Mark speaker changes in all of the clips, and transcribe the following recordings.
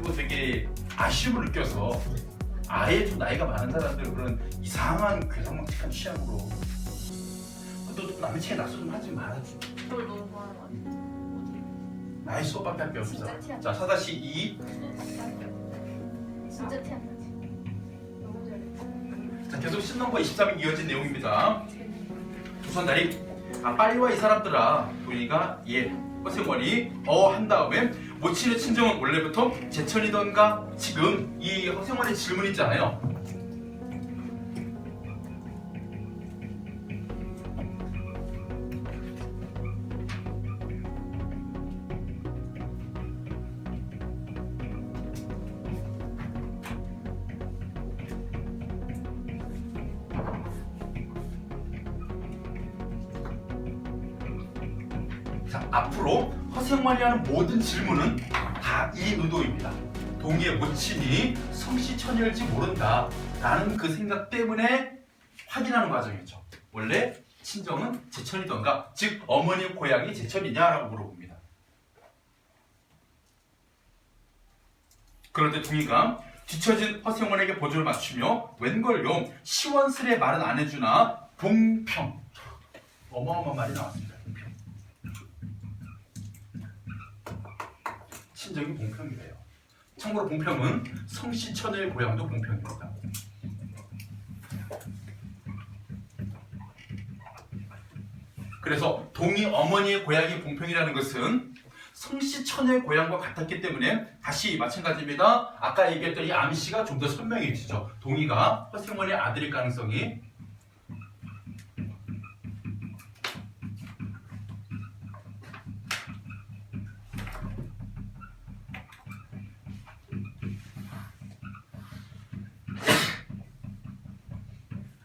Speaker 1: 가지고 되게 아쉬움을 느껴서 아예 좀 나이가 많은 사람들 그런 이상한 괴상망측한 취향으로 또 남의 책에 낙서 좀 하지 말아줘.
Speaker 2: 그걸 너무 좋아하는 거 같아.
Speaker 1: 나이 수업밖에 할 게 없어.
Speaker 2: 진짜 티 안
Speaker 1: 자, 4-2.
Speaker 2: 진짜 티 안 나지. 너무 잘해.
Speaker 1: 자, 계속 10넘버 23이 이어진 내용입니다. 조선다리 빨리와 이 사람들아. 도희가 예, 허생원이 한 다음에 모친의 친정은 원래부터 제천이던가. 지금 이 허생원의 질문 있잖아요. 자, 앞으로 허생원이 하는 모든 질문은 다 이 의도입니다. 동희의 모친이 성씨처녀일지 모른다 라는 그 생각 때문에 확인하는 과정이죠. 원래 친정은 제천이던가, 즉 어머니 고향이 제천이냐라고 물어봅니다. 그런데 동희가 뒤처진 허생원에게 보조를 맞추며 웬걸요, 시원스레 말은 안 해주나 봉평, 어마어마한 말이 나왔습니다. 봉평. 친정이 봉평이래요. 참고로 봉평은 성씨처녀의 고향도 봉평입니다. 그래서 동희 어머니의 고향이 봉평이라는 것은 성씨처녀의 고향과 같았기 때문에 다시 마찬가지입니다. 아까 얘기했던 이 암시가 좀 더 선명해지죠. 동희가 허생원의 아들일 가능성이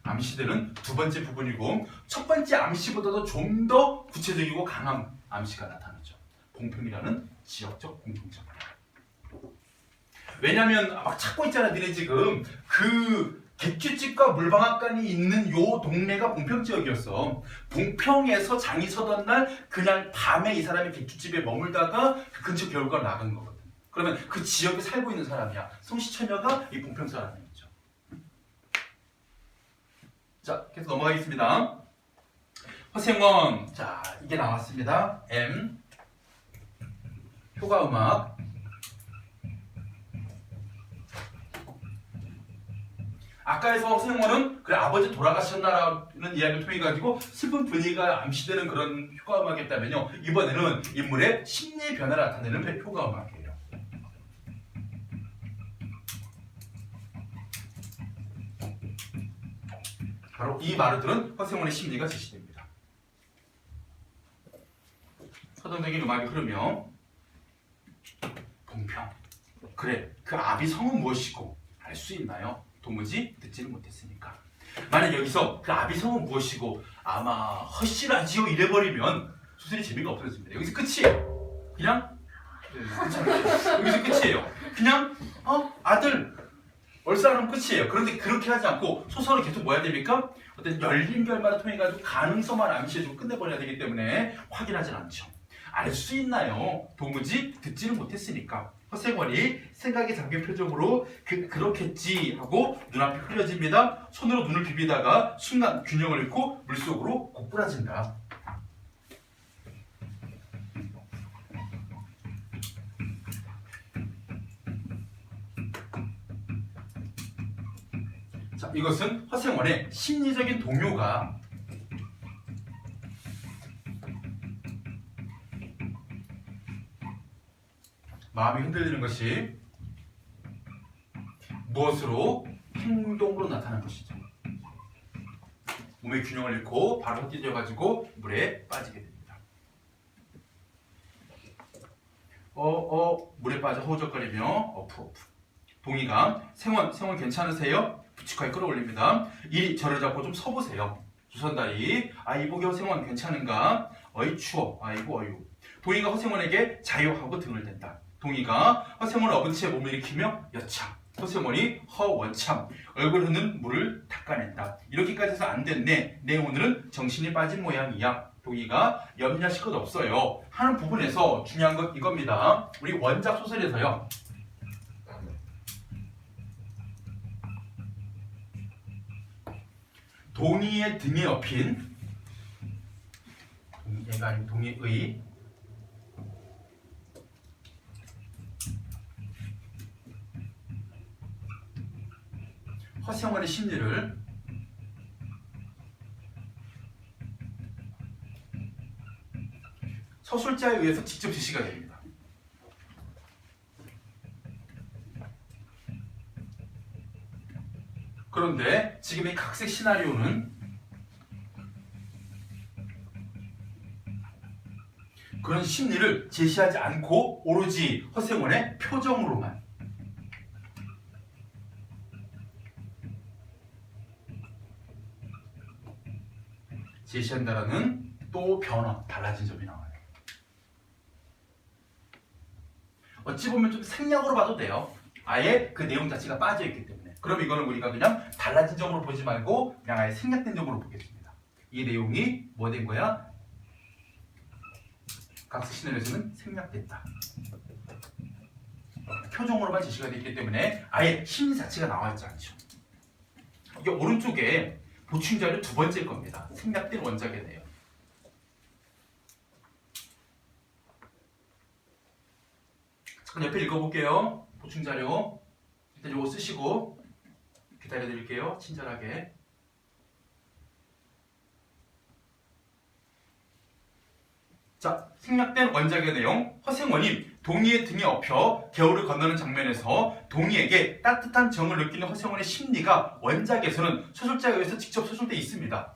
Speaker 1: 암시되는 두 번째 부분이고, 첫 번째 암시보다도 좀 더 구체적이고 강한 암시가 나타나죠. 봉평이라는 지역적 공통점. 왜냐면 막 찾고 있잖아. 니네 지금 그 객주집과 물방앗간이 있는 요 동네가 봉평 지역이었어. 봉평에서 장이 서던 날 그냥 밤에 이 사람이 객주집에 머물다가 그 근처 겨울가로 나간 거거든. 그러면 그 지역에 살고 있는 사람이야. 성씨처녀가 이 봉평 사람이었죠. 자, 계속 넘어가겠습니다. 허생원, 자, 이게 나왔습니다. M, 효과음악. 아까에서 허생원은 그래 아버지 돌아가셨나라는 이야기를 통해 가지고 슬픈 분위기가 암시되는 그런 효과음악이었다면요, 이번에는 인물의 심리 변화를 나타내는 효과음악이에요. 바로 이 말을 들은 허생원의 심리가 제시됩니다. 서정적인 음악이 흐르며 봉평, 그래 그 아비 성은 무엇이고 알 수 있나요? 도무지 듣지는 못했으니까. 만약 여기서 그 아비 성은 무엇이고 아마 허씨라지요 이래버리면 소설이 재미가 없어집니다. 여기서 끝이에요. 그냥 여기서 끝이에요. 그냥 아들 얼싸하면 끝이에요. 그런데 그렇게 하지 않고 소설을 계속 뭐 해야 됩니까? 어떤 열린 결말을 통해 가지고 가능성만 암시해주고 끝내버려야 되기 때문에 확인하진 않죠. 알 수 있나요? 도무지 듣지는 못했으니까. 허생원이 생각에 잠긴 표정으로 그렇겠지 하고 눈앞이 흐려집니다. 손으로 눈을 비비다가 순간 균형을 잃고 물속으로 고꾸라진다. 자, 이것은 허생원의 심리적인 동요가 마음이 흔들리는 것이 무엇으로? 행동으로 나타나는 것이죠. 몸의 균형을 잃고 바로 헛디뎌가지고 물에 빠지게 됩니다. 물에 빠져 허우적거리며 어프. 동희가 생원 괜찮으세요? 부축하게 끌어올립니다. 이리 저를 잡고 좀 서보세요. 조선다리 이보기 허생원 괜찮은가? 어이 추워. 아이고 어유. 동희가 허생원에게 자유하고 등을 댄다. 동희가 허생원을 업은 채 몸을 일으키며 여참. 허생원이 허원참. 얼굴 흐는 물을 닦아낸다. 이렇게까지 해서 안 됐네. 내 오늘은 정신이 빠진 모양이야. 동희가 염려하실 것 없어요 하는 부분에서 중요한 건 이겁니다. 우리 원작 소설에서요, 동의의 등에 업힌 얘가 아니고 동의의 허생원의 심리를 서술자에 의해서 직접 제시가 됩니다. 그런데 지금 이 각색 시나리오는 그런 심리를 제시하지 않고 오로지 허생원의 표정으로만 제시한다라는 또 변화, 달라진 점이 나와요. 어찌 보면 좀 생략으로 봐도 돼요. 아예 그 내용 자체가 빠져있기 때문에. 그럼 이거는 우리가 그냥 달라진 점으로 보지 말고 그냥 아예 생략된 점으로 보겠습니다. 이 내용이 뭐 된 거야? 각색 시나리오에서는 생략됐다. 표정으로만 제시가 됐기 때문에 아예 심리 자체가 나와 있지 않죠. 이게 오른쪽에 보충 자료 두 번째일 겁니다. 생략된 원작에 대해요. 잠깐 옆에 읽어볼게요. 보충 자료 일단 이거 쓰시고 기다려드릴게요. 친절하게. 자, 생략된 원작의 내용. 허생원이 동의의 등에 업혀 겨울을 건너는 장면에서 동의에게 따뜻한 정을 느끼는 허생원의 심리가 원작에서는 소설자에 의해서 직접 소설되어 있습니다.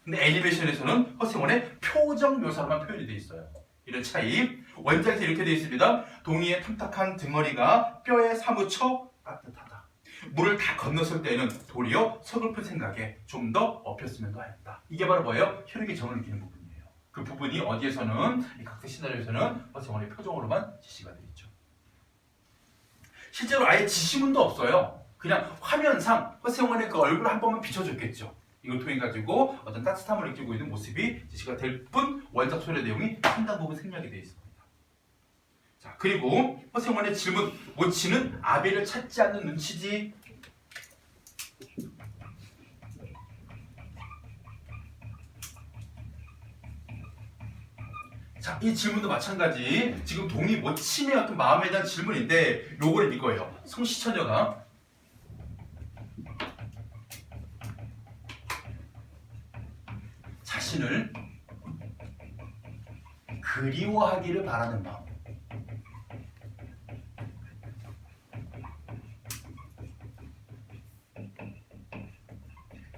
Speaker 1: 근데 애니메이션에서는 허생원의 표정 묘사로만 표현이 되어 있어요. 이런 차이. 원작에서 이렇게 되어 있습니다. 동의의 탐탁한 등허리가 뼈에 사무쳐 따뜻하다. 물을 다 건넜을 때는 도리어 서글픈 생각에 좀 더 업혔으면 하였다. 이게 바로 뭐예요? 혈액의 정을 느끼는 부분이에요. 그 부분이 어디에서는 이 각색 시나리오에서는 허생원의 표정으로만 지시가 되어 있죠. 실제로 아예 지시문도 없어요. 그냥 화면상 허생원의 그 얼굴 한 번만 비춰줬겠죠. 이걸 통해 가지고 어떤 따뜻함을 느끼고 있는 모습이 제시가 될 뿐 원작 소리 내용이 상당 부분 생략이 되어 있습니다. 자, 그리고 허생원의 질문 모치는 아비를 찾지 않는 눈치지. 자, 이 질문도 마찬가지. 지금 동의 모친의 어떤 마음에 대한 질문인데 요거는 이거예요. 성시처녀가 자신을 그리워하기를 바라는 마음.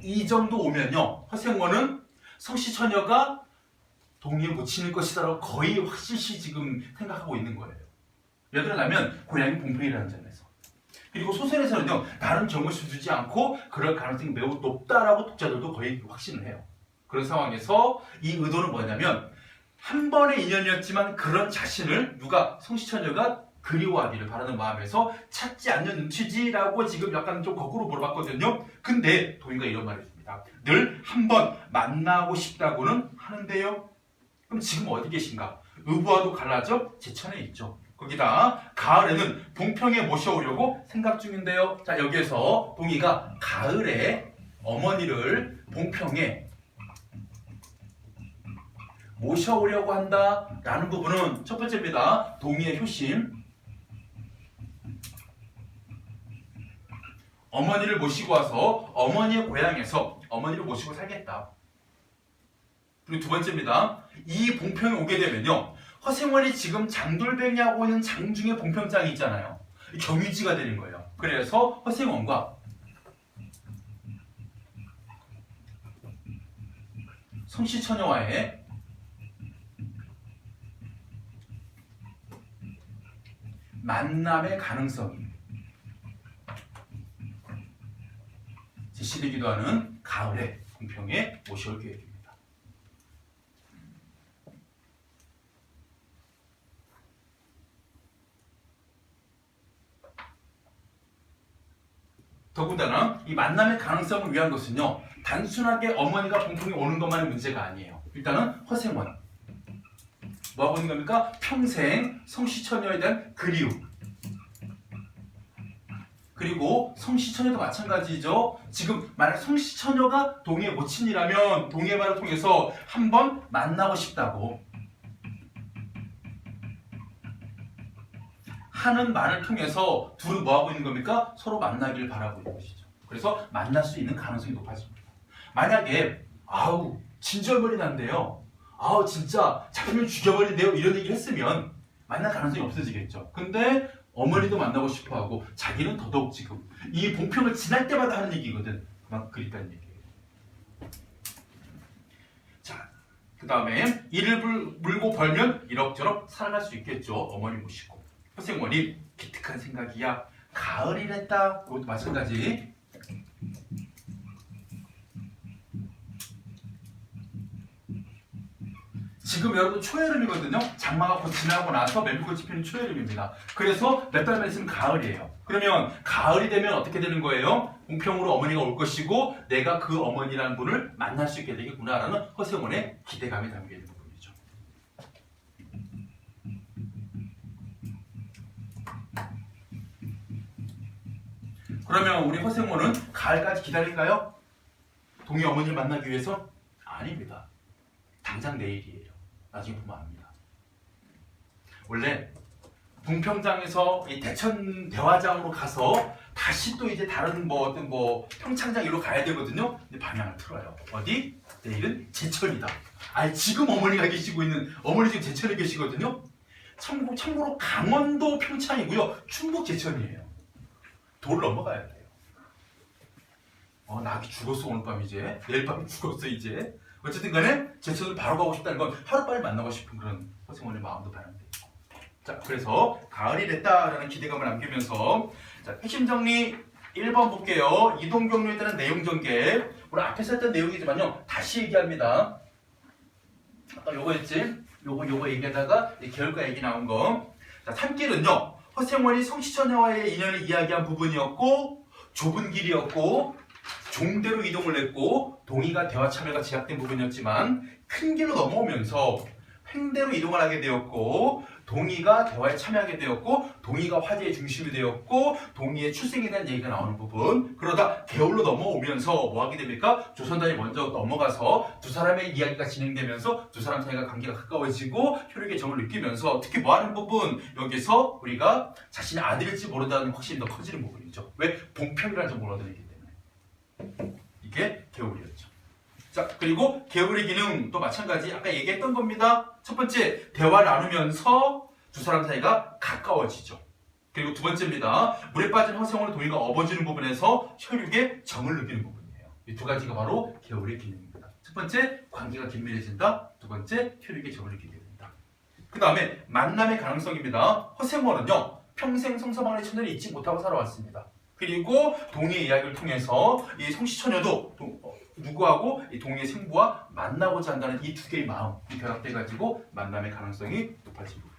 Speaker 1: 이 정도 오면요, 허생원은 성시처녀가 동의에 못 치는 것이다라고 거의 확실시 지금 생각하고 있는 거예요. 왜 그러냐면 고양이 봉팽이라는 점에서. 그리고 소설에서는요, 다른 경우를 두지 않고 그럴 가능성이 매우 높다라고 독자들도 거의 확신을 해요. 그런 상황에서 이 의도는 뭐냐면 한 번의 인연이었지만 그런 자신을 누가 성시처녀가 그리워하기를 바라는 마음에서 찾지 않는 눈치지라고 지금 약간 좀 거꾸로 물어봤거든요. 근데 동의가 이런 말을 했습니다. 늘 한 번 만나고 싶다고는 하는데요. 그럼 지금 어디 계신가? 의부와도 갈라져 제천에 있죠. 거기다 가을에는 봉평에 모셔오려고 생각 중인데요. 자, 여기에서 동의가 가을에 어머니를 봉평에 모셔오려고 한다라는 부분은 첫 번째입니다. 동의의 효심. 어머니를 모시고 와서 어머니의 고향에서 어머니를 모시고 살겠다. 그리고 두 번째입니다. 이 봉평에 오게 되면요, 허생원이 지금 장돌뱅이 하고 있는 장중에 봉평장이 있잖아요. 경유지가 되는 거예요. 그래서 허생원과 성시처녀와의 만남의 가능성이 제시되기도 하는 가을에 봉평에 모셔올 계획입니다. 더군다나 이 만남의 가능성을 위한 것은요, 단순하게 어머니가 봉평에 오는 것만의 문제가 아니에요. 일단은 허생원 뭐하고 있는 겁니까? 평생 성시처녀에 대한 그리움, 그리고 성시처녀도 마찬가지죠. 지금 만약 성시처녀가 동의의 모친이라면 동의의 말을 통해서 한번 만나고 싶다고 하는 말을 통해서 둘은 뭐 하고 있는 겁니까? 서로 만나기를 바라고 있는 것이죠. 그래서 만날 수 있는 가능성이 높아집니다. 만약에 아우 진절머리 난대요. 아우 진짜 잡히면 죽여버린대요. 이런 얘기를 했으면 만날 가능성이 없어지겠죠. 근데 어머니도 만나고 싶어하고 자기는 더더욱 지금 이 봉평을 지날 때마다 하는 얘기거든. 그만큼 그립다는 얘기예요. 자, 그 다음에 이를 물고 벌면 이럭저럭 살아갈 수 있겠죠. 어머니 모시고. 허생원이 기특한 생각이야. 가을이랬다. 그것도 마찬가지. 지금 여러분 초여름이거든요. 장마가 곧 지나고 나서 맹구꽃이 피는 초여름입니다. 그래서 몇 달만 있으면 가을이에요. 그러면 가을이 되면 어떻게 되는 거예요? 공평으로 어머니가 올 것이고 내가 그 어머니라는 분을 만날 수 있게 되겠구나라는 허생원의 기대감이 담겨 있는 부분이죠. 그러면 우리 허생원은 가을까지 기다릴까요? 동희 어머니를 만나기 위해서? 아닙니다. 당장 내일이에요. 나중에 보면 압니다. 원래 봉평장에서 이 대천 대화장으로 가서 다시 또 이제 다른 뭐 어떤 뭐 평창장 이로 가야 되거든요. 근데 방향을 틀어요. 어디? 내일은 제천이다. 아니 지금 어머니가 계시고 있는 어머니 지금 제천에 계시거든요. 참고로 강원도 평창이고요. 충북 제천이에요. 도를 넘어가야 돼요. 나 죽었어 오늘 밤 이제. 내일 밤 죽었어 이제. 어쨌든 간에 제천을 바로 가고 싶다는 건 하루빨리 만나고 싶은 그런 허생원의 마음도 반영되어 있고. 자, 그래서 가을이 됐다라는 기대감을 남기면서 자, 핵심 정리 1번 볼게요. 이동 경로에 따른 내용 전개. 오늘 앞에서 했던 내용이지만요. 다시 얘기합니다. 아까 요거였지? 요거 얘기하다가 계열과 얘기 나온 거. 자, 산길은요. 허생원이 성시처녀와의 인연을 이야기한 부분이었고 좁은 길이었고 종대로 이동을 했고 동의가 대화 참여가 제약된 부분이었지만 큰 길로 넘어오면서 횡대로 이동을 하게 되었고 동의가 대화에 참여하게 되었고 동의가 화제의 중심이 되었고 동의의 출생에 대한 얘기가 나오는 부분. 그러다 개울로 넘어오면서 뭐 하게 됩니까? 조선단이 먼저 넘어가서 두 사람의 이야기가 진행되면서 두 사람 사이가 관계가 가까워지고 혈육의 정을 느끼면서 특히 뭐 하는 부분? 여기서 우리가 자신의 아들일지 모른다는 확신이 더 커지는 부분이죠. 왜? 봉평이라는 점을 얻어내기 때문에. 이게 개울이었죠. 자, 그리고 개울의 기능 또 마찬가지 아까 얘기했던 겁니다. 첫 번째, 대화를 나누면서 두 사람 사이가 가까워지죠. 그리고 두 번째입니다. 물에 빠진 허생원의 동의가 업어주는 부분에서 혈육의 정을 느끼는 부분이에요. 이 두 가지가 바로 개울의 기능입니다. 첫 번째, 관계가 긴밀해진다. 두 번째, 혈육의 정을 느끼게 된다. 그 다음에 만남의 가능성입니다. 허생원은요, 평생 성서방의 처녀를 잊지 못하고 살아왔습니다. 그리고 동의의 이야기를 통해서 이 성시처녀도 누구하고 이 동의의 생부와 만나고자 한다는 이 두 개의 마음이 결합돼가지고 만남의 가능성이 높아집니다.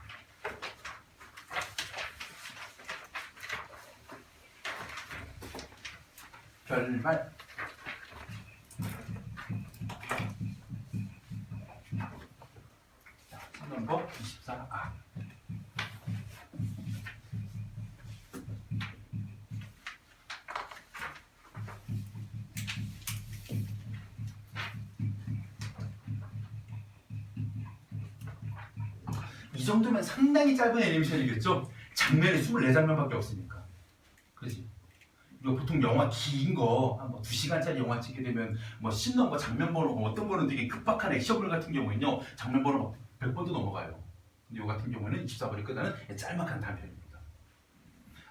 Speaker 1: 결말. 자, 3넘버 24A. 이 정도면 상당히 짧은 애니메이션이겠죠? 장면이 24장면밖에 없으니까. 그렇지? 이거 보통 영화 긴 거, 한 뭐 2시간짜리 영화 찍게 되면 뭐 신넘 뭐 장면 번호, 어떤 거는 되게 급박한 액션물 같은 경우에는요, 장면 번호 100번도 넘어가요. 근데 이 같은 경우에는 24번이 끝나는 짤막한 단편입니다.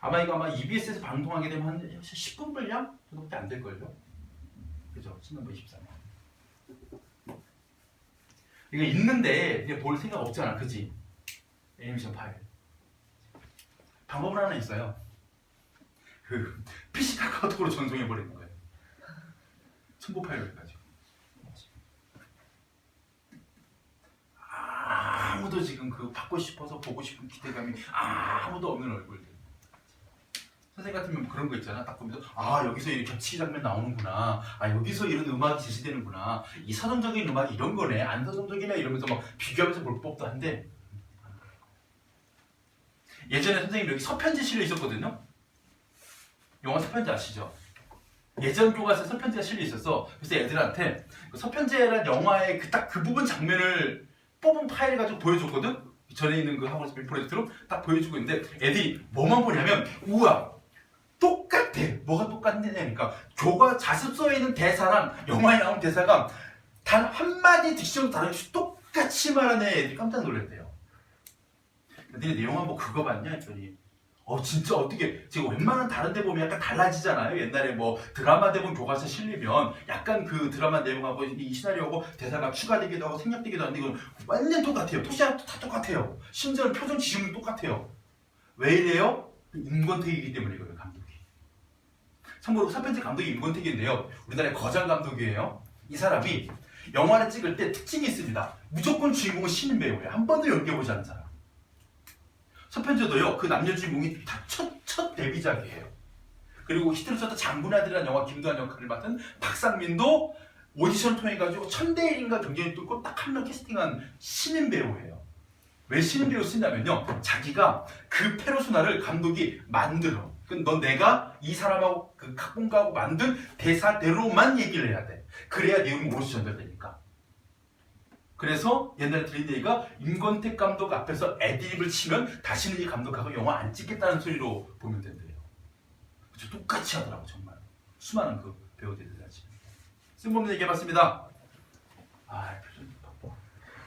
Speaker 1: 아마 이거 EBS에서 방송하게 되면 한 10분 분량 정도밖에 안 될걸요? 그죠? 신넘버 24번. 이거 있는데 이게 볼 생각 없잖아, 그지? 애니메이션 파일. 방법은 하나 있어요. 그 PC 카카오톡으로 전송해 버리는 거예요. 첨부 파일로 해가지고. 아무도 지금 그 받고 싶어서 보고 싶은 기대감이 아무도 없는 얼굴들. 선생님 같으면 그런 거 있잖아. 딱 보면서 여기서 이렇게 겹치기 장면 나오는구나. 여기서 이런 음악이 제시되는구나. 이 서정적인 음악이 이런 거네. 안 서정적이네 이러면서 막 비교하면서 볼 법도 한데. 예전에 선생님 여기 서편지 실려 있었거든요. 영화 서편제 아시죠? 예전 교과서에 서편제가 실려 있었어. 그래서 애들한테 그 서편제라는 영화의 그 부분 장면을 뽑은 파일 가지고 보여줬거든? 전에 있는 그 학원에서 프로젝트로 딱 보여주고 있는데 애들이 뭐만 보냐면 우와 똑같아. 뭐가 똑같냐니까 교과 자습서에 있는 대사랑 영화에 나온 대사가 단 한마디 딕션 다르게 똑같이 말하는 애들이 깜짝 놀랐대요. 니네 내용 한번 그거 봤냐 했더니 진짜 어떻게 지금 웬만한 다른 데 보면 약간 달라지잖아요. 옛날에 뭐 드라마 대본 교과서 실리면 약간 그 드라마 내용하고 이 시나리오하고 대사가 추가되기도 하고 생략되기도 하는데 이건 완전 똑같아요. 토시아도 다 똑같아요. 심지어는 표정 지음도 똑같아요. 왜 이래요? 임권택이기 때문에 이거예요. 감독이. 참고로 서편제 감독이 임권택인데요. 우리나라의 거장 감독이에요. 이 사람이 영화를 찍을 때 특징이 있습니다. 무조건 주인공은 신인 배우예요. 한 번도 연기해보지 않은 사람. 서편제도요. 그 남녀 주인공이 다 첫 데뷔작이에요. 그리고 히트를 쳤던 장군아들이라는 영화 김도한 역할을 맡은 박상민도 오디션 통해가지고 1000대1인가 경쟁을 뚫고 딱 한 명 캐스팅한 신인 배우예요. 왜 신인 배우 쓰냐면요. 자기가 그 페르소나를 감독이 만들어. 넌 내가 이 사람하고 그 각본가하고 만든 대사대로만 얘기를 해야 돼. 그래야 내용이 오롯이 전달되니까. 그래서 옛날에 들린 얘기가 임권택 감독 앞에서 애드립을 치면 다시는 이 감독하고 영화 안 찍겠다는 소리로 보면 된대요. 그쵸? 똑같이 하더라고 정말. 수많은 그 배우들이 같이. 쓸모없는 얘기 해봤습니다. 표정이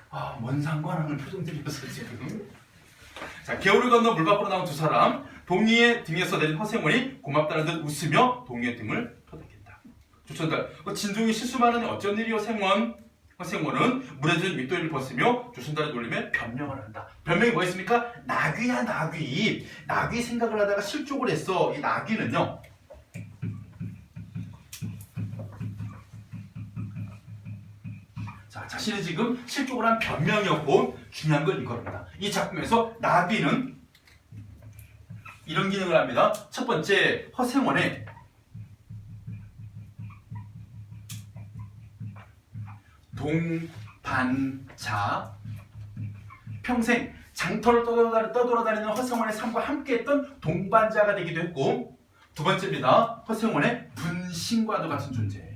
Speaker 1: 바빠. 뭔 상관없는 표정들이었어 지금. 자, 개울을 건너 물 밖으로 나온 두 사람. 동희의 등에서 내린 허생원이 고맙다는 듯 웃으며 동희의 등을 토닥인다. 조천달. 진종이 실수 많으니 어쩐 일이오 생원. 허생원은 물에 든 윗도리를 벗으며 조선달에 놀리며 변명을 한다. 변명이 뭐였습니까? 나귀야 나귀. 나귀 생각을 하다가 실족을 했어. 이 나귀는요. 자, 자신이 지금 실족을 한 변명이었고 중요한 건 이겁니다. 이 작품에서 나귀는 이런 기능을 합니다. 첫 번째 허생원의 동반자, 평생 장터를 떠돌아다니는 허생원의 삶과 함께했던 동반자가 되기도 했고, 두 번째입니다. 허생원의 분신과도 같은 존재예요.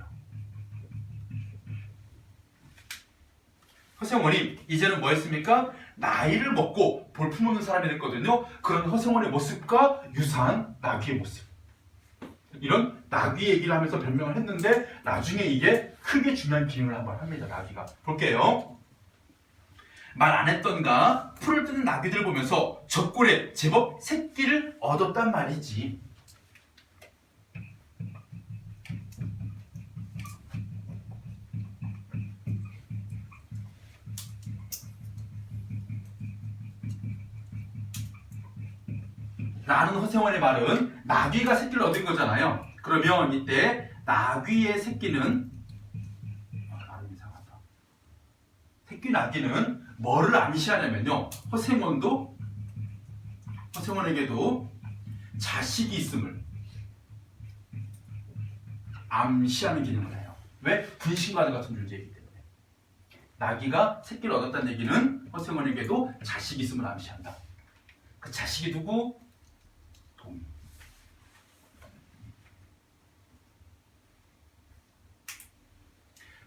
Speaker 1: 허생원이 이제는 뭐였습니까? 나이를 먹고 볼품없는 사람이 됐거든요. 그런 허생원의 모습과 유사한 나귀의 모습. 이런 나귀 얘기를 하면서 변명을 했는데 나중에 이게 크게 중요한 기능을 한번 합니다. 나귀가. 볼게요. 말 안 했던가 풀을 뜯는 나귀들 보면서 적골에 제법 새끼를 얻었단 말이지. 라는 허생원의 말은 나귀가 새끼를 얻은 거잖아요. 그러면 이때 나귀의 새끼는 발음 이상하다. 새끼 나귀는 뭐를 암시하냐면요. 허생원에게도 자식이 있음을 암시하는 기능을 해요. 왜? 분신과도 같은 존재이기 때문에. 나귀가 새끼를 얻었다는 얘기는 허생원에게도 자식이 있음을 암시한다. 그 자식이 누구? 동희.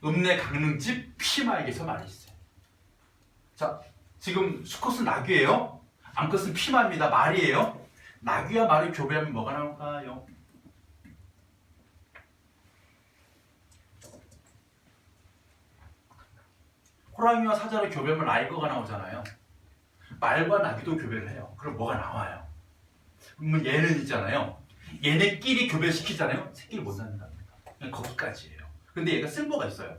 Speaker 1: 읍내 강릉집 피마에게서 말이 있어요. 자, 지금 수컷은 나귀예요. 암컷은 피마입니다. 말이에요. 나귀와 말을 교배하면 뭐가 나올까요? 호랑이와 사자를 교배하면 라이거가 나오잖아요. 말과 나귀도 교배를 해요. 그럼 뭐가 나와요? 그러면 얘는 있잖아요. 얘네끼리 교배시키잖아요. 새끼를 못 낳는답니다. 그냥 거기까지예요. 근데 얘가 쓸모가 있어요.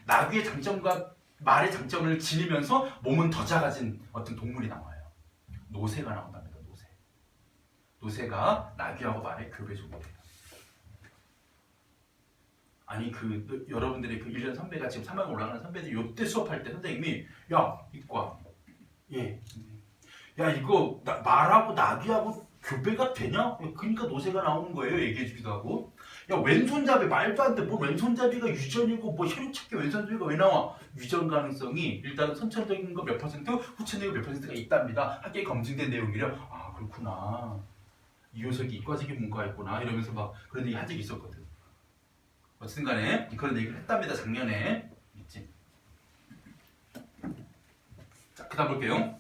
Speaker 1: 나귀의 장점과 말의 장점을 지니면서 몸은 더 작아진 어떤 동물이 나와요. 노새가 나온답니다. 노새가 나귀하고 말의 교배 종이 돼요. 아니 여러분들이 그 1년 선배가 지금 3학년 올라가는 선배들이 요때 수업할 때 선생님이 야 이과 야 이거 말하고 나귀하고 교배가 되냐? 그러니까 노새가 나오는 거예요. 얘기해 주기도 하고 야 왼손잡이 말도 안 돼. 뭐 왼손잡이가 유전이고 뭐 혈육찾기 왼손잡이가 왜 나와? 유전 가능성이 일단은 선천적인 거 몇 퍼센트, 후천적인 거 몇 퍼센트가 있답니다. 학계에 검증된 내용이래요. 아 그렇구나. 이효석이 이과적인 문과가 있구나 이러면서 막 그런 얘기 한 적이 있었거든. 어쨌든 간에 그런 얘기를 했답니다. 작년에. 있지. 자, 그 다음 볼게요.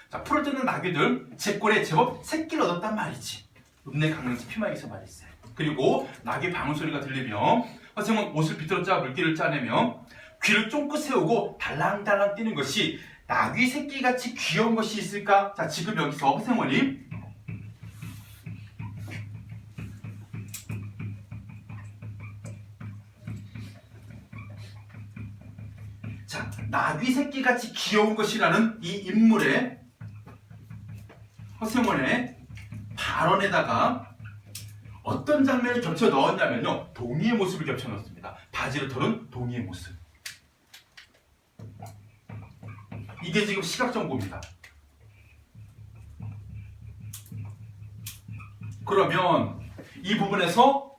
Speaker 1: 자, 풀을 뜯는 나귀들 제꼴에 제법 새끼를 얻었단 말이지. 읍내 강릉지 피막에서 말이지. 그리고 나귀 방울소리가 들리며 허생은 옷을 비틀어짜 물기를 짜내며 귀를 쫑긋 세우고 달랑달랑 뛰는 것이 나귀 새끼같이 귀여운 것이 있을까? 자, 지금 여기서 허생원이 자, 나귀 새끼같이 귀여운 것이라는 이 인물의 허생원의 발언에다가 어떤 장면을 겹쳐 넣었냐면요. 동이의 모습을 겹쳐 넣었습니다. 바지를 털은 동이의 모습. 이게 지금 시각 정보입니다. 그러면 이 부분에서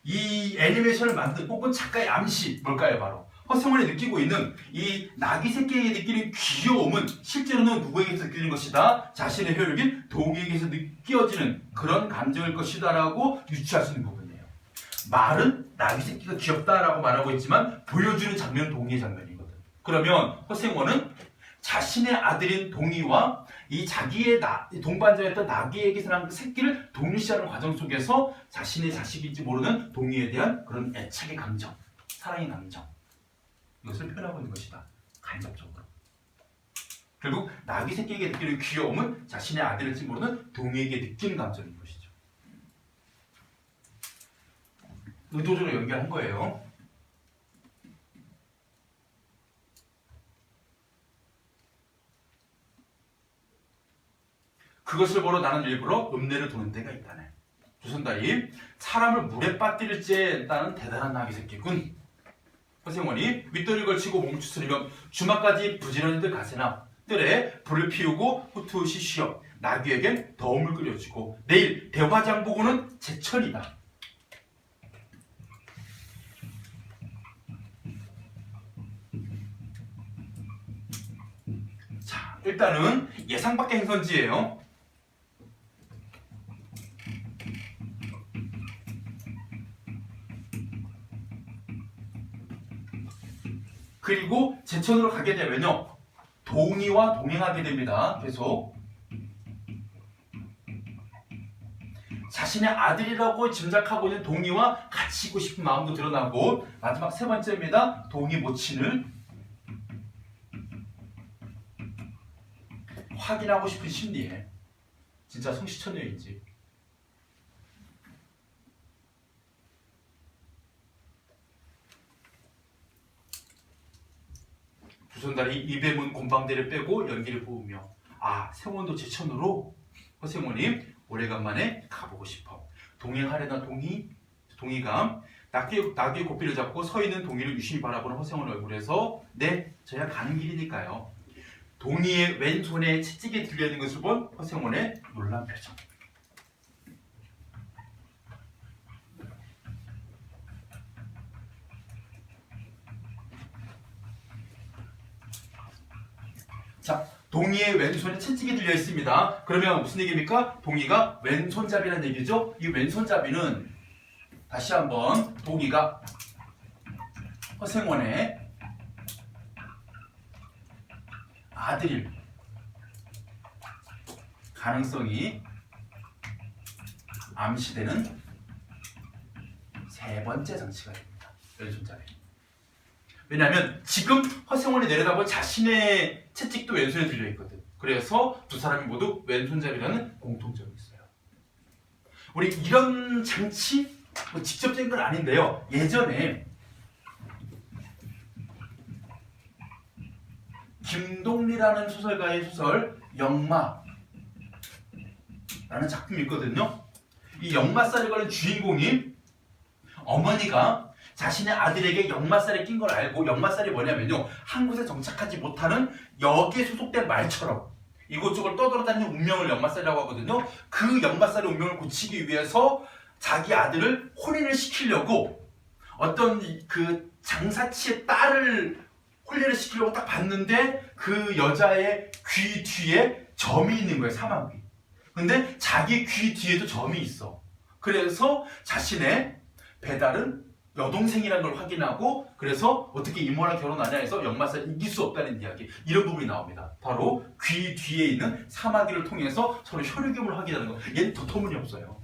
Speaker 1: 이 애니메이션을 만든 혹은 작가의 암시 뭘까요? 바로 허승원이 느끼고 있는 이 나귀 새끼에게 느끼는 귀여움은 실제로는 누구에게서 느끼는 것이다? 자신의 혈육인 동이에게서 느껴지는 그런 감정일 것이다 라고 유추할 수 있는 부분이에요. 말은 나귀 새끼가 귀엽다라고 말하고 있지만 보여주는 장면은 동이의 장면이거든. 그러면 허승원은 자신의 아들인 동이와 이 자기의 동반자였던 나귀에게서 난 그 새끼를 동일시하는 과정 속에서 자신의 자식인지 모르는 동이에 대한 그런 애착의 감정, 사랑의 감정 이것을 표현하고 있는 것이다. 간접적으로. 결국 나귀 새끼에게 느끼는 귀여움은 자신의 아들일지 모르는 동이에게 느끼는 감정인 것이죠. 의도적으로 연결한 거예요. 그것을 보러 나는 일부러 읍내를 도는 때가 있다네. 조선다리 사람을 물에 빠뜨릴지 따는 대단한 나귀 새끼군. 허생원이 윗도리를 걸치고 몸추스리며 주막까지 부지런히들 가세나 뜰에 불을 피우고 후투시 쉬어 나귀에겐 더움을 끓여주고 내일 대화장 보고는 제철이다. 자, 일단은 예상 밖의 행선지예요. 그리고 제천으로 가게 되면요. 동이와 동행하게 됩니다. 계속. 자신의 아들이라고 짐작하고 있는 동이와 같이 있고 싶은 마음도 드러나고 마지막 세 번째입니다. 동이 모친을 확인하고 싶은 심리에 진짜 성시천녀인지 조선달이 이배문 곰방대를 빼고 연기를 부으며 아 생원도 제천으로 허생원이 오래간만에 가보고 싶어 동행하려나 동이가 낙귀의 고삐를 잡고 서 있는 동이를 유심히 바라보는 허생원 얼굴에서 네 저야 가는 길이니까요. 동이의 왼손에 채찍이 들려있는 것을 본 허생원의 놀란 표정. 자, 동이의 왼손에 채찍이 들려 있습니다. 그러면 무슨 얘기입니까? 동이가 왼손잡이라는 얘기죠. 이 왼손잡이는 다시 한번 동이가 허생원의 아들일 가능성이 암시되는 세 번째 장치가 됩니다. 왼손잡이. 왜냐하면 지금 허생원이 내려다본 자신의 채찍도 왼손에 들려있거든. 그래서 두 사람이 모두 왼손잡이라는 공통점이 있어요. 우리 이런 장치 뭐 직접적인 건 아닌데요. 예전에 김동리라는 소설가의 소설 영마라는 작품이 있거든요. 이 역마살에 걸린 주인공이 어머니가 자신의 아들에게 역마살이 낀 걸 알고 역마살이 뭐냐면요. 한 곳에 정착하지 못하는 역에 소속된 말처럼 이곳저곳 떠돌아다니는 운명을 역마살이라고 하거든요. 그 역마살의 운명을 고치기 위해서 자기 아들을 혼인을 시키려고 어떤 그 장사치의 딸을 혼례를 시키려고 딱 봤는데 그 여자의 귀 뒤에 점이 있는 거예요. 사망귀. 근데 자기 귀 뒤에도 점이 있어. 그래서 자신의 배달은 여동생이라는 걸 확인하고 그래서 어떻게 이모랑 결혼하냐 해서 역마살 이길 수 없다는 이야기 이런 부분이 나옵니다. 바로 귀 뒤에 있는 사마귀를 통해서 서로 혈육임을 확인하는 거. 얘는 더 터무니없어요.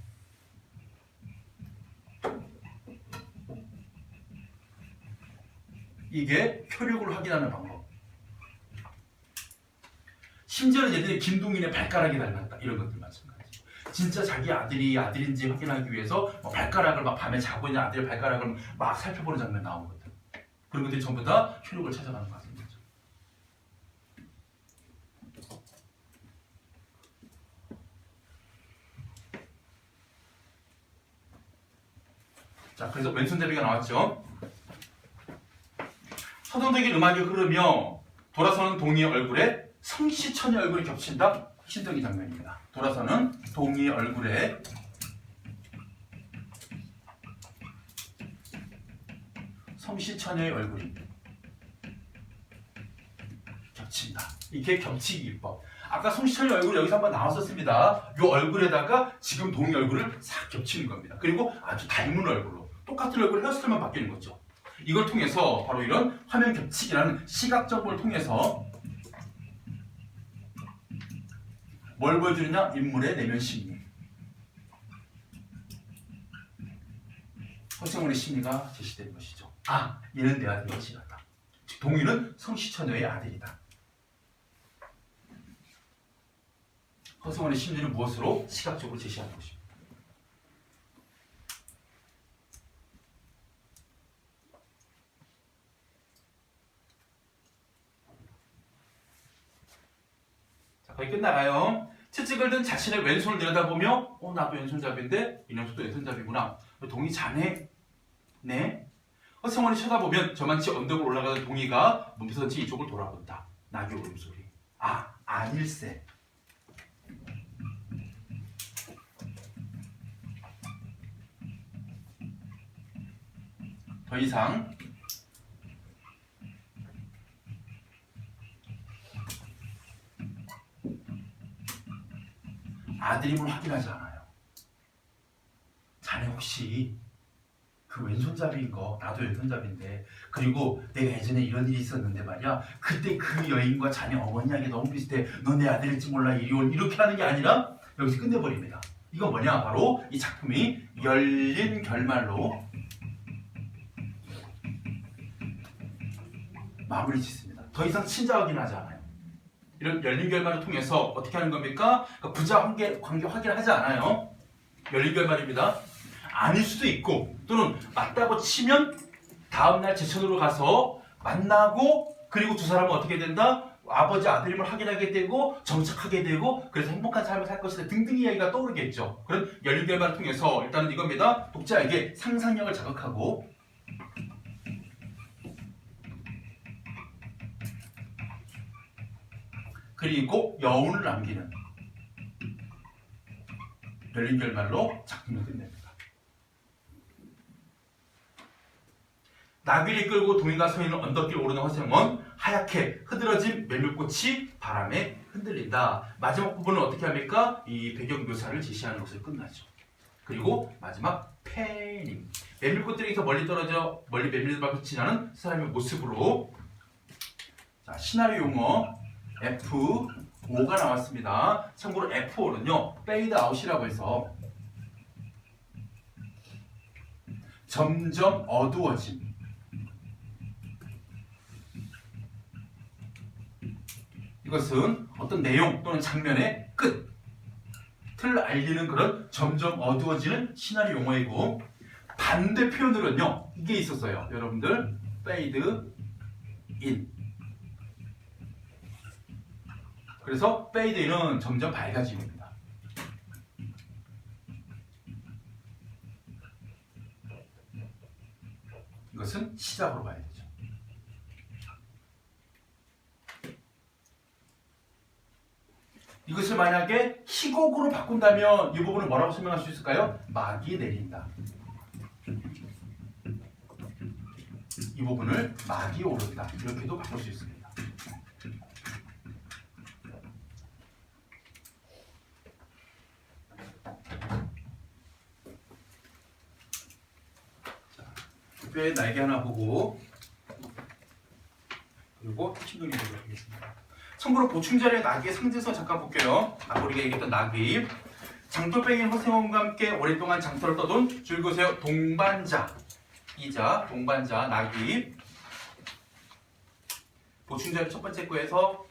Speaker 1: 이게 혈육을 확인하는 방법. 심지어는 얘들이 김동인의 발가락이 닮았다 이런 것들 마찬가지. 진짜 자기 아들이 아들인지 확인하기 위해서 발가락을 막 밤에 자고 있는 아들의 발가락을 막 살펴보는 장면 나오거든. 그런 것들이 전부 다 혈육을 찾아가는 거 같은 거죠. 자, 그래서 왼손잡이가 나왔죠. 서동덕의 음악이 흐르며 돌아서는 동희의 얼굴에 성시천의 얼굴이 겹친다. 신동기 장면입니다. 돌아서는 동희의 얼굴에 성시천의 얼굴이 겹친다. 이게 겹치기 기법. 아까 성시천의 얼굴이 여기서 한번 나왔었습니다. 이 얼굴에다가 지금 동희 얼굴을 싹 겹치는 겁니다. 그리고 아주 닮은 얼굴로 똑같은 얼굴 헤어스타일만 바뀌는 거죠. 이걸 통해서 바로 이런 화면 겹치기라는 시각 정보를 통해서 뭘 보여주느냐? 인물의 내면 심리. 허정원의 심리가 제시되는 것이죠. 아, 얘는 내 아들이 확실하다. 즉 동희는 성시천여의 아들이다. 허정원의 심리는 무엇으로? 시각적으로 제시하는 것입니다. 자, 거의 끝나가요. 채찍을 든 자신의 왼손을 내려다보며 나도 왼손잡이인데 이 녀석도 왼손잡이구나. 동희 자네? 네? 허성원이 쳐다보면 저만치 언덕을 올라가던 동희가 몸서지 이쪽을 돌아본다. 낙의 울음소리. 아, 아닐세. 더 이상 아들임을 확인하지 않아요. 자네 혹시 그 왼손잡이인 거 나도 왼손잡이인데 그리고 내가 예전에 이런 일이 있었는데 말이야 그때 그 여인과 자네 어머니 이야기 너무 비슷해. 너 내 아들일지 몰라 이리 올 이렇게 하는 게 아니라 여기서 끝내버립니다. 이건 뭐냐? 바로 이 작품이 열린 결말로 마무리 짓습니다. 더 이상 친자 확인하지 않아요. 이런 열린 결말을 통해서 어떻게 하는 겁니까? 부자 관계 확인을 하지 않아요. 열린 결말입니다. 아닐 수도 있고 또는 맞다고 치면 다음날 제천으로 가서 만나고 그리고 두 사람은 어떻게 된다? 아버지 아들임을 확인하게 되고 정착하게 되고 그래서 행복한 삶을 살 것이다 등등 이야기가 떠오르겠죠. 그런 열린 결말을 통해서 일단은 이겁니다. 독자에게 상상력을 자극하고 그리고 여운을 남기는 열린 결말로 작품을 끝냅니다. 나귀를 끌고 동이가 서 있는 언덕길 오르는 허생원 하얗게 흐드러진 메밀꽃이 바람에 흔들린다. 마지막 부분은 어떻게 합니까? 이 배경 묘사를 제시하는 것으로 끝나죠. 그리고 마지막 패닝. 메밀꽃들이 더 멀리 떨어져 멀리 메밀밭을 지나는 사람의 모습으로 자, 시나리오 용어 F5가 나왔습니다. 참고로 F5는요 페이드 아웃이라고 해서 점점 어두워짐. 이것은 어떤 내용 또는 장면의 끝을 알리는 그런 점점 어두워지는 시나리오 용어이고 반대 표현으로는요 이게 있었어요. 여러분들 페이드 인. 그래서 페이드 인은 점점 밝아짐입니다. 이것은 시작으로 봐야 되죠. 이것을 만약에 희곡으로 바꾼다면 이 부분을 뭐라고 설명할 수 있을까요? 막이 내린다. 이 부분을 막이 오른다. 이렇게도 바꿀 수 있습니다. 뼈에 날개 하나 보고 그리고 힘돌이 보도록 하겠습니다. 참고로 보충 자료에 낙이의 상징성 잠깐 볼게요. 우리가 얘기했던 낙이 장돌뱅이 허생원과 함께 오랫동안 장터를 떠돈 줄거세요 동반자이자 동반자 낙이 보충 자료 첫 번째 거에서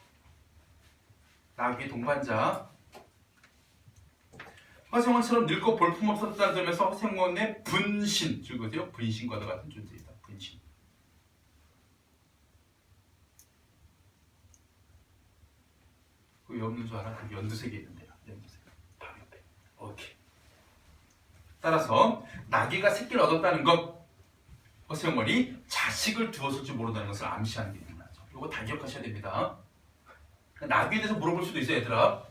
Speaker 1: 낙이 동반자 허생원처럼 늙고 볼품없었다는 점에서 허생원의 분신 줄거세요 분신과도 같은 존재이다. 분신. 왜 없는 줄 알아? 그 연두색이 있는데요. 연두색. 바로 옆에. 오케이. 따라서 나귀가 새끼를 얻었다는 것, 허생원이 자식을 두었을 줄 모른다는 것을 암시하는 게 있는 거죠. 이거 다 기억하셔야 됩니다. 나귀에 대해서 물어볼 수도 있어요, 얘들아.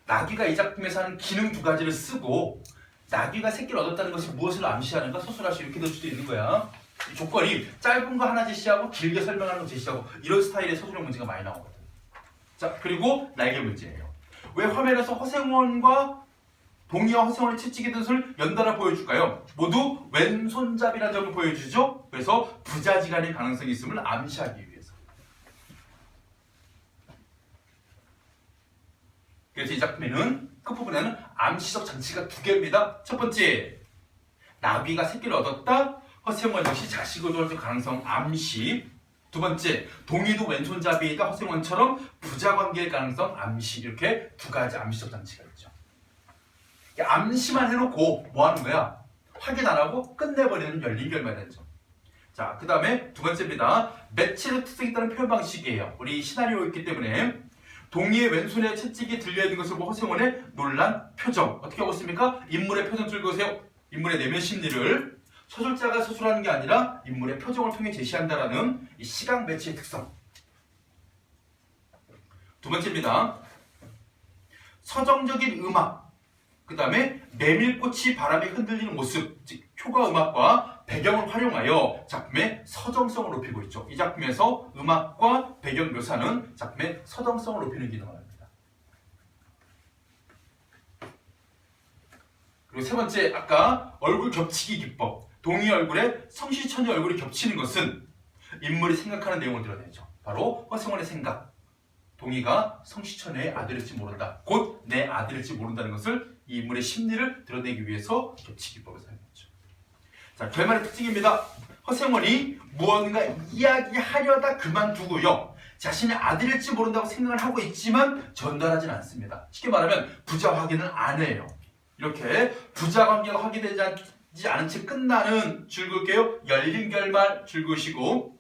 Speaker 1: 나귀가 이 작품에서 하는 기능 두 가지를 쓰고 나귀가 새끼를 얻었다는 것이 무엇을 암시하는가 서술하시 이렇게 될 수도 있는 거야. 이 조건이 짧은 거 하나 제시하고 길게 설명하는 거 제시하고 이런 스타일의 서술형 문제가 많이 나오거든. 자, 그리고 날개 문제예요. 왜 화면에서 허생원과 동의와 허생원의 채찍이 든 것을 연달아 보여줄까요? 모두 왼손잡이라는 점을 보여주죠. 그래서 부자지간의 가능성이 있음을 암시하기 위해서. 그래서 이 작품에는 끝부분에는 암시적 장치가 두 개입니다. 첫 번째, 나귀가 새끼를 얻었다. 허생원 역시 자식을 두었을 가능성 암시. 두 번째, 동의도 왼손잡이이다. 허생원처럼 부자 관계일 가능성 암시. 이렇게 두 가지 암시적 장치가 있죠. 암시만 해놓고 뭐 하는 거야? 확인 안 하고 끝내버리는 열린 결말이죠. 자, 그 다음에 두 번째입니다. 매체적 특성이 있다는 표현 방식이에요. 우리 시나리오에 있기 때문에 동의의 왼손에 채찍이 들려있는 것을 보고 허생원의 놀란 표정. 어떻게 하고 있습니까? 인물의 표정 줄거세요. 인물의 내면 심리를 서술자가 서술하는 게 아니라 인물의 표정을 통해 제시한다라는 이 시각 매체의 특성. 두 번째입니다. 서정적인 음악, 그 다음에 메밀꽃이 바람에 흔들리는 모습, 즉 효과 음악과 배경을 활용하여 작품의 서정성을 높이고 있죠. 이 작품에서 음악과 배경 묘사는 작품의 서정성을 높이는 기능을 합니다. 그리고 세 번째, 아까 얼굴 겹치기 기법. 동의 얼굴에 성시천의 얼굴이 겹치는 것은 인물이 생각하는 내용을 드러내죠. 바로 허생원의 생각. 동의가 성시천의 아들일지 모른다. 곧 내 아들일지 모른다는 것을 이 인물의 심리를 드러내기 위해서 겹치기 기법을 사용했죠. 자, 결말의 특징입니다. 허생원이 무언가 이야기하려다 그만두고요. 자신의 아들일지 모른다고 생각을 하고 있지만 전달하진 않습니다. 쉽게 말하면 부자 확인을 안 해요. 이렇게 부자 관계가 확인되지 않은 채 끝나는 줄 그을게요. 열린 결말 줄 그으시고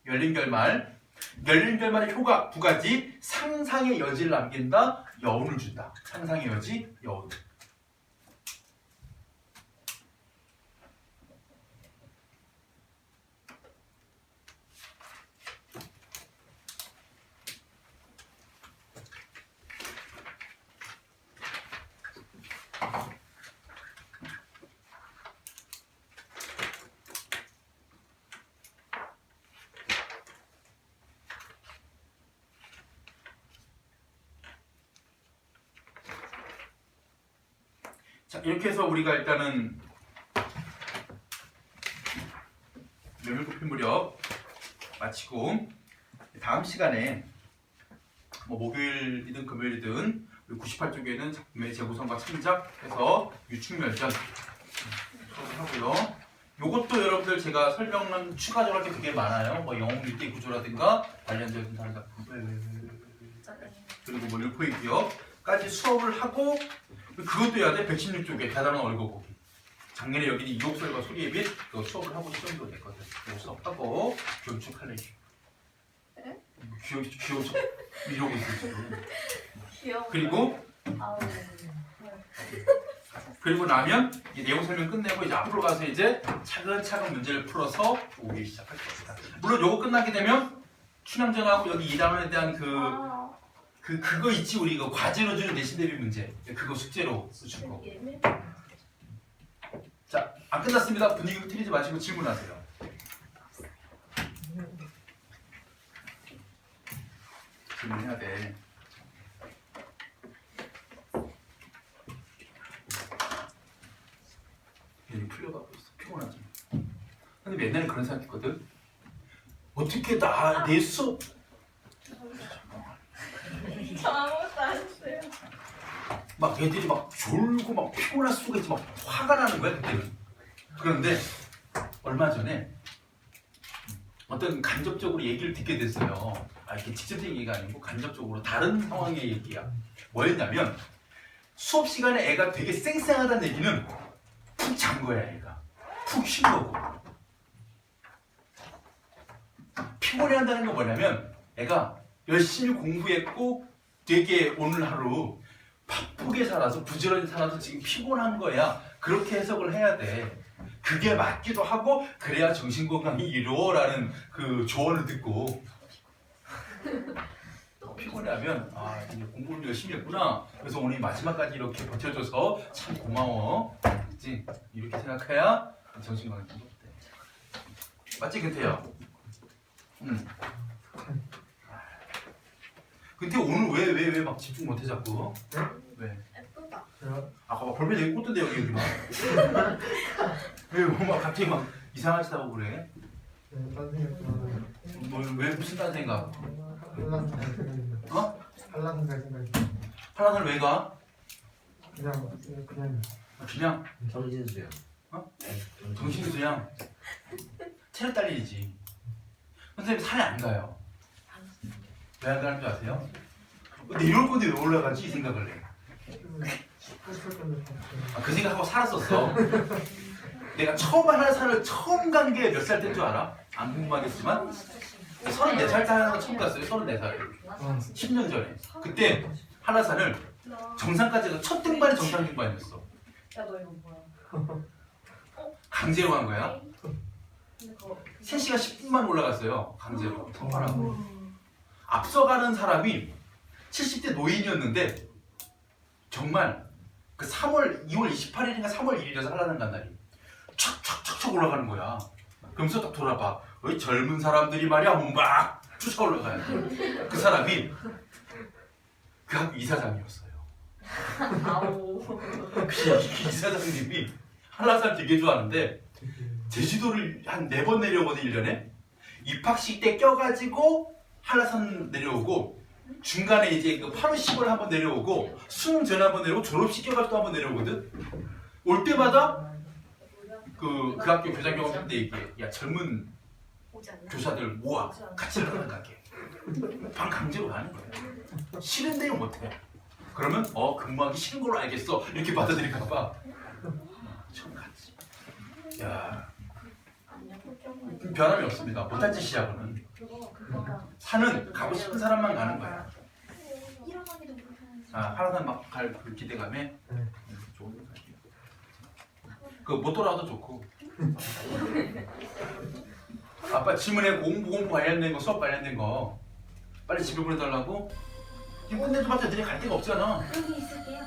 Speaker 1: 열린 결말. 열린 결말의 효과 두 가지. 상상의 여지를 남긴다. 여운을 준다. 상상의 여지, 여운. 자, 이렇게 해서 우리가 일단은 메밀꽃 핀 무렵 마치고 다음 시간에 뭐 목요일이든 금요일이든 98쪽에는 작품의 재구성과 창작해서 유축멸전 하고요. 요것도 여러분들 제가 설명은 추가적으로 할 게 되게 많아요. 뭐 영웅 일대 구조라든가 관련된 다른 작품 그리고 뭐 율포의 기억까지 수업을 하고 그것도 해야 돼. 116쪽에 대단한 얼거고기. 작년에 여기는 이옥설과 소리의 빛 그거 수업을 하고 시험도 냈거든. 그거 수업하고 교육청 칼레지.
Speaker 2: 네?
Speaker 1: 귀여워서 이러고 있어 지금.
Speaker 2: 귀여워.
Speaker 1: 그리고
Speaker 2: 아우.
Speaker 1: 그리고 나면 이 내용 설명 끝내고 이제 앞으로 가서 이제 차근차근 문제를 풀어서 오기 시작할 겁니다. 물론 요거 끝나게 되면 춘향전하고 여기 2단원에 대한 그거 있지 우리 이거 과제로 주는 내신 대비 문제 그거 숙제로 쓰신 거. 자, 안 끝났습니다. 분위기 흐트리지 마시고 질문하세요. 질문해야 돼. 얘 풀려가고 있어. 피곤하지. 근데 옛날에 그런 생각했거든. 어떻게 내 수업
Speaker 2: 저 아무것도 안 했어요.
Speaker 1: 막 애들이 막 졸고 막 피곤할 수가 있지 막 화가 나는 거야 그때는. 그런데 얼마 전에 어떤 간접적으로 얘기를 듣게 됐어요. 이렇게 직접적인 얘기가 아니고 간접적으로 다른 상황의 얘기야. 뭐였냐면 수업 시간에 애가 되게 쌩쌩하다는 얘기는 푹 잔 거야 애가. 푹 쉰 거고. 피곤해한다는 건 뭐냐면 애가 열심히 공부했고 되게 오늘 하루 바쁘게 살아서 부지런히 살아서 지금 피곤한 거야. 그렇게 해석을 해야 돼. 그게 맞기도 하고 그래야 정신건강이 이루어라는 그 조언을 듣고 피곤해하면 이제 공부를 열심히 했구나. 그래서 오늘 마지막까지 이렇게 버텨줘서 참 고마워. 그치? 이렇게 생각해야 정신건강이 좀 좋대. 맞지 근태야? 응. 근태 오늘 왜 막 집중 못해 자꾸? 왜?
Speaker 2: 예쁘다.
Speaker 1: 아까 막 벌써 여기 꽂던데 여기 막. 왜막 갑자기 막 이상한 짓 하고 그래?
Speaker 3: 딴 생각 좀
Speaker 1: 왜 무슨 딴 생각?
Speaker 3: 한라산 갈 생각이
Speaker 1: 어?
Speaker 3: 한라산 갈 생각이
Speaker 1: 파란을 왜 가?
Speaker 3: 그냥
Speaker 4: 정진수요.
Speaker 1: 어? 정신이 그냥 체력 딸리지. 선생님 산에 안 가요. 왜 안 가는 줄 아세요? 내려올 건데 왜 올라가지? 이 생각을 해.
Speaker 3: 했을 건데
Speaker 1: 그 생각하고 살았었어. 내가 처음 한라산을 처음 간 게 몇 살 때인 줄 알아? 안 궁금하겠지만 34살 때 한라산 처음 갔어요. 34살. 10년 전에. 그때 한라산을 정상까지 가서 첫 등반이 정상 등반이었어.
Speaker 2: 야, 너 이거 뭐야?
Speaker 1: 강제로 간 거야.
Speaker 2: 근데 그거
Speaker 1: 3시간 10분만 올라갔어요. 강제로. 선발하고. 앞서가는 사람이 70대 노인이었는데 정말 그 2월 28일인가 3월 1일이라서 한라산 간 날이 촥촥촥촥 올라가는 거야. 그러면서 딱 돌아봐. 왜 젊은 사람들이 말이야 막 쫓아 올라가야 돼. 그 사람이 그 학교 이사장이었어요.
Speaker 2: 아오.
Speaker 1: 그 이사장님이 한라산 되게 좋아하는데 제주도를 한 4번 내려오거든 1년에. 입학식 때 껴가지고 한라산 내려오고 중간에 이제 그 8월 10월 한번 내려오고 수능 전에 한번 내려오고 졸업식 껴가지고 또 한번 내려오거든. 올 때마다 그 학교 교장 경험한테 얘기해. 야 젊은
Speaker 2: 오지 않나?
Speaker 1: 교사들 모아 같이 한라산 가게. 방 강제로 가는 거야. 싫은데요 못해. 그러면 근무하기 싫은 걸로 알겠어. 이렇게 받아들일까봐 처음 갔지. 야 변함이 없습니다. 못할 짓이야고는. 산은 가고 싶은 사람만 가는 거야. 한라산 막 갈 그 기대감에 좋은 거 같아요. 그못 돌아와도 좋고. 아빠 질문에 공부 관련된 거 수업 관련된 거 빨리 집에 보내달라고. 지금 끝내줘봤자 너네 갈 데가 없잖아.
Speaker 2: 여기 있을게요.